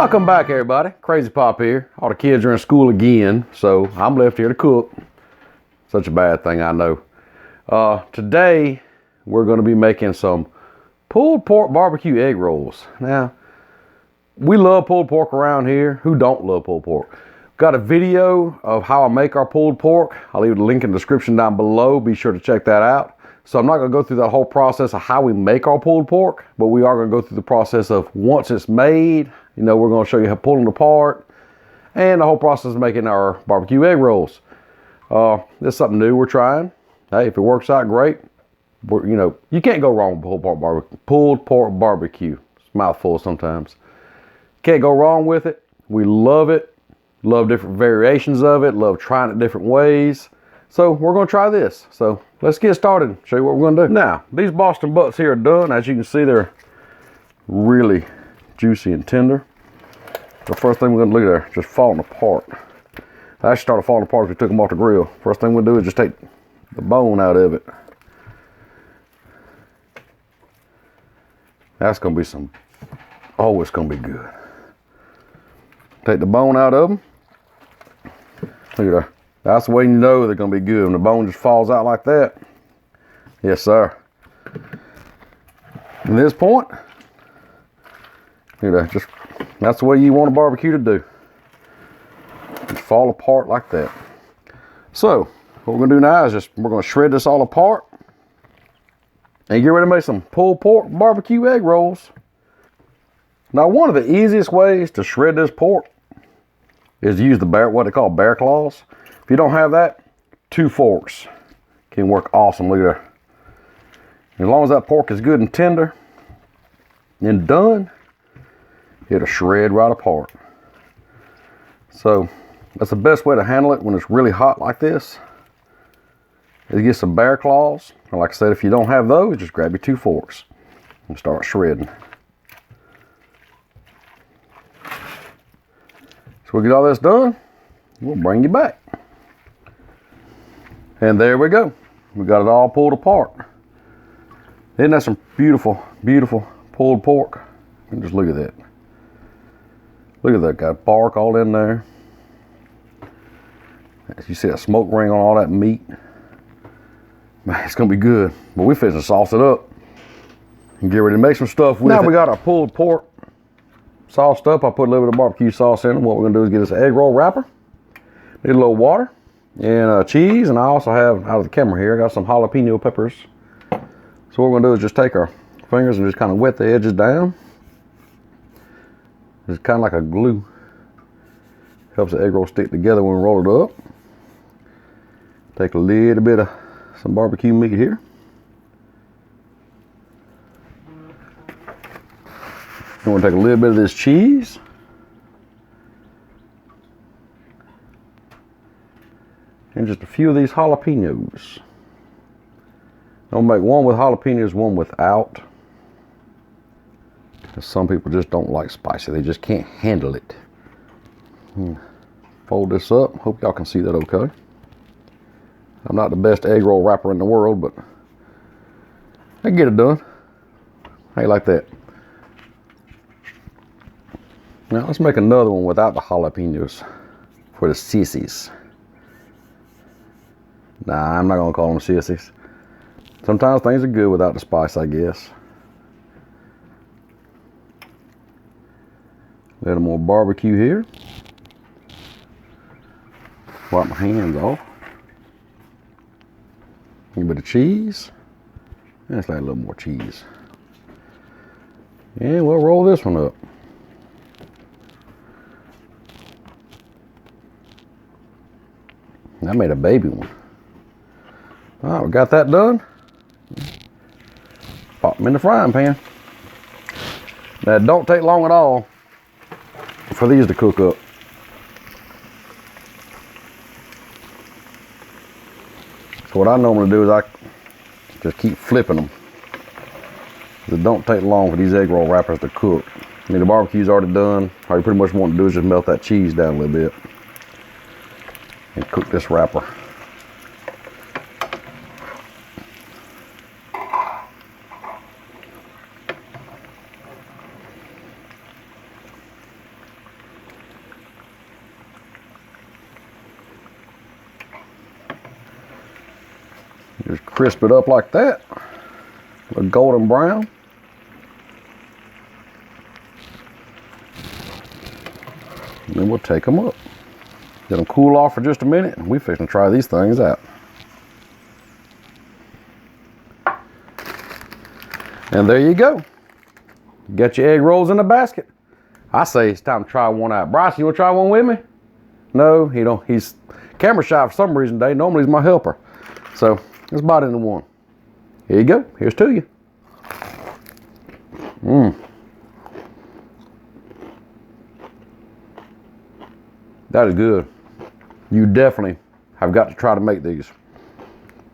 Welcome back, everybody. Crazy Pop here. All the kids are in school again, so I'm left here to cook. Such a bad thing, I know. Today, we're going to be making some pulled pork barbecue egg rolls. Now, we love pulled pork around here. Who don't love pulled pork? Got a video of how I make our pulled pork. I'll leave the link in the description down below. Be sure to check that out. So I'm not going to go through that whole process of how we make our pulled pork, but we are going to go through the process of once it's made, you know, we're going to show you how to pull it apart and the whole process of making our barbecue egg rolls. This is something new we're trying. Hey, if it works out, great. You know, you can't go wrong with pulled pork barbecue. It's a mouthful sometimes. Can't go wrong with it. We love it. Love different variations of it. Love trying it different ways. So we're going to try this. So let's get started. Show you what we're going to do. Now, these Boston butts here are done. As you can see, they're really juicy and tender. The first thing we're going to look at, they're just falling apart. They actually started falling apart as we took them off the grill. First thing we'll do is just take the bone out of it. That's going to be some, oh, it's going to be good. Take the bone out of them. Look at that. That's the way you know they're going to be good. When the bone just falls out like that. Yes, sir. At this point, look at that. That's the way you want a barbecue to do. Just fall apart like that. So, what we're going to do now is we're going to shred this all apart. And get ready to make some pulled pork barbecue egg rolls. Now, one of the easiest ways to shred this pork is to use what they call bear claws. If you don't have that, 2 forks can work awesome. Look at that. As long as that pork is good and tender and done, it'll shred right apart. So that's the best way to handle it when it's really hot like this. Is get some bear claws. And like I said, if you don't have those, just grab your 2 forks and start shredding. So we'll get all this done. We'll bring you back. And there we go. We got it all pulled apart. Isn't that some beautiful, beautiful pulled pork? And just look at that. Look at that, got bark all in there. As you see that smoke ring on all that meat. Man, it's gonna be good. But we finna sauce it up and get ready to make some stuff with it. Now we got our pulled pork sauced up. I put a little bit of barbecue sauce in it. What we're gonna do is get us an egg roll wrapper. Need a little water and cheese, and I also have, out of the camera here, I got some jalapeno peppers. So what we're gonna do is just take our fingers and just kind of wet the edges down. It's kind of like a glue. Helps the egg roll stick together when we roll it up. Take a little bit of some barbecue meat here. I'm gonna take a little bit of this cheese. And just a few of these jalapenos. I'll make one with jalapenos, one without. Because some people just don't like spicy. They just can't handle it. Fold this up. Hope y'all can see that okay. I'm not the best egg roll wrapper in the world, but I can get it done. How you like that? Now let's make another one without the jalapenos for the sissies. Nah, I'm not gonna call them sissies. Sometimes things are good without the spice, I guess. A little more barbecue here. Wipe my hands off. A little bit of cheese. And let's add a little more cheese. And we'll roll this one up. I made a baby one. All right, we got that done. Pop them in the frying pan. Now, it don't take long at all for these to cook up. So what I normally do is I just keep flipping them. It don't take long for these egg roll wrappers to cook. I mean, the barbecue's already done. All you pretty much want to do is just melt that cheese down a little bit and cook this wrapper. Just crisp it up like that. A golden brown. And then we'll take them up. Let them cool off for just a minute, and we're fixing to try these things out. And there you go. Got your egg rolls in the basket. I say it's time to try one out. Bryce, you want to try one with me? No, he don't. He's camera shy for some reason today. Normally he's my helper. So let's bite into one. Here you go. Here's to you. That is good. You definitely have got to try to make these.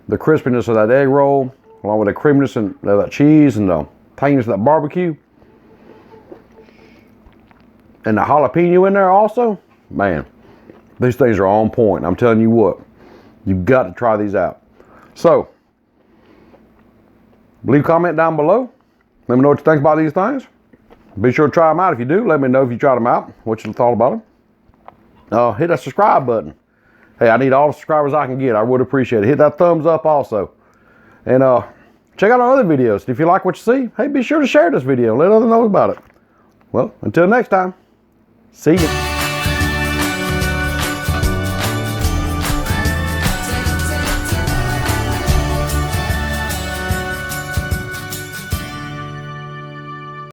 The crispiness of that egg roll, along with the creaminess and that cheese and the tanginess of that barbecue, and the jalapeno in there also, man, these things are on point. I'm telling you what, you've got to try these out. So, leave a comment down below. Let me know what you think about these things. Be sure to try them out. If you do, let me know if you tried them out, what you thought about them. Hit that subscribe button. Hey, I need all the subscribers I can get. I would appreciate it. Hit that thumbs up also. And check out our other videos. If you like what you see, hey, be sure to share this video. Let others know about it. Well, until next time, see you.